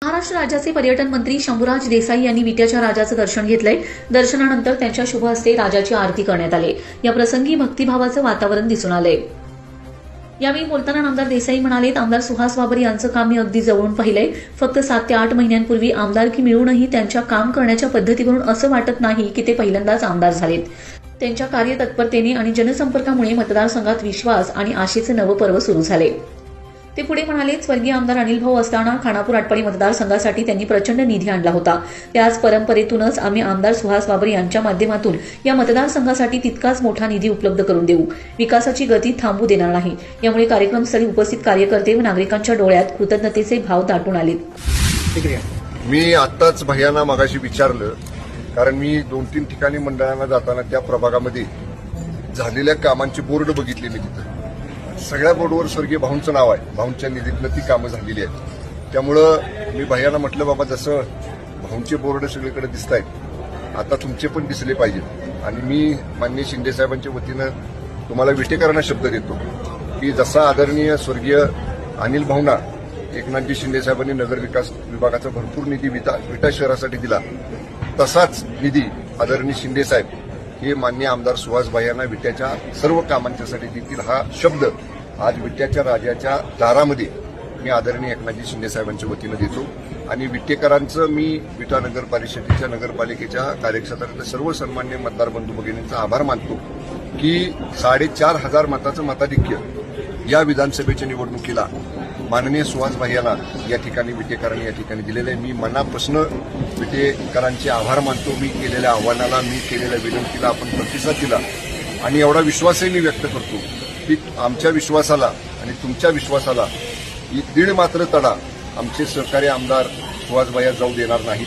महाराष्ट्र राज्याचे पर्यटन मंत्री शंभूराज देसाई यांनी विट्याच्या राजाचं दर्शन घेतलंय। दर्शनानंतर त्यांच्या शुभ हस्ते राजाची आरती करण्यात आली। या प्रसंगी भक्तिभावाचं वातावरण दिसून आलंय। यावेळी बोलताना आमदार देसाई म्हणाले, आमदार सुहास बाबर यांचं काम मी अगदी जवळून पाहिलंय। फक्त 7 ते 8 महिन्यांपूर्वी आमदारकी मिळूनही त्यांच्या काम करण्याच्या पद्धतीवरून असं वाटत नाही की ते पहिल्यांदाच आमदार झालेत। त्यांच्या कार्यतत्परतेने आणि जनसंपर्कामुळे मतदारसंघात विश्वास आणि आशेचं नवं पर्व सुरू झाले। ते पुढे म्हणाले, स्वर्गीय आमदार अनिल भाऊ असताना खानापूर आटपाडी मतदारसंघासाठी त्यांनी प्रचंड निधी आणला होता। त्याच परंपरेतूनच आम्ही आमदार सुहास बाबर यांच्या माध्यमातून या मतदारसंघासाठी तितकाच मोठा निधी उपलब्ध करून देऊ। विकासाची गती थांबू देणार नाही। यामुळे कार्यक्रमस्थळी उपस्थित कार्यकर्ते व नागरिकांच्या डोळ्यात कृतज्ञतेचे भाव दाटून आले। मी आत्ताच भैयांना मगाशी विचारलं, कारण मी 2-3 ठिकाणी मंडळांना जाताना त्या प्रभागामध्ये झालेल्या कामांची बोर्ड बघितली मी तिथं। सगळ्या बोर्डवर स्वर्गीय भाऊंचं नाव आहे। भाऊंच्या निधीतनं ती कामं झालेली आहेत। त्यामुळं मी भैयांना म्हटलं, बाबा जसं भाऊंचे बोर्ड सगळीकडे दिसत आहेत, आता तुमचे पण दिसले पाहिजेत। आणि मी माननीय शिंदे साहेबांच्या वतीनं तुम्हाला विटेकरांना शब्द देतो की जसा आदरणीय स्वर्गीय अनिल भाऊंना एकनाथजी शिंदे साहेबांनी नगर विकास विभागाचा भरपूर निधी विटा शहरासाठी दिला, तसाच निधी आदरणीय शिंदे साहेब हे माननीय आमदार सुहास भाईंना विट्याच्या सर्व कामांच्यासाठी देतील, हा शब्द आज विट्याच्या राजाच्या दारामध्ये मी आदरणीय एकनाथजी शिंदे साहेबांच्या वतीनं देतो। आणि विट्टेकरांचं मी विटा नगर परिषदेच्या नगरपालिकेच्या कार्यक्षेत्रातल्या सर्व सन्मान्य मतदार बंधू भगिनींचा आभार मानतो की 4,500 मताचं मताधिक्य या विधानसभेच्या निवडणुकीला माननीय सुहास भाईंना या ठिकाणी विटेकरांनी या ठिकाणी दिलेलं आहे। मी मनापासून विटेकरांचे आभार मानतो। मी केलेल्या आव्हानाला, मी केलेल्या विनंतीला आपण प्रतिसाद दिला आणि एवढा विश्वासही मी व्यक्त करतो की आमच्या विश्वासाला आणि तुमच्या विश्वासाला दीड मात्र तडा आमचे सहकारी आमदार सुहास भाई जाऊ देणार नाहीत।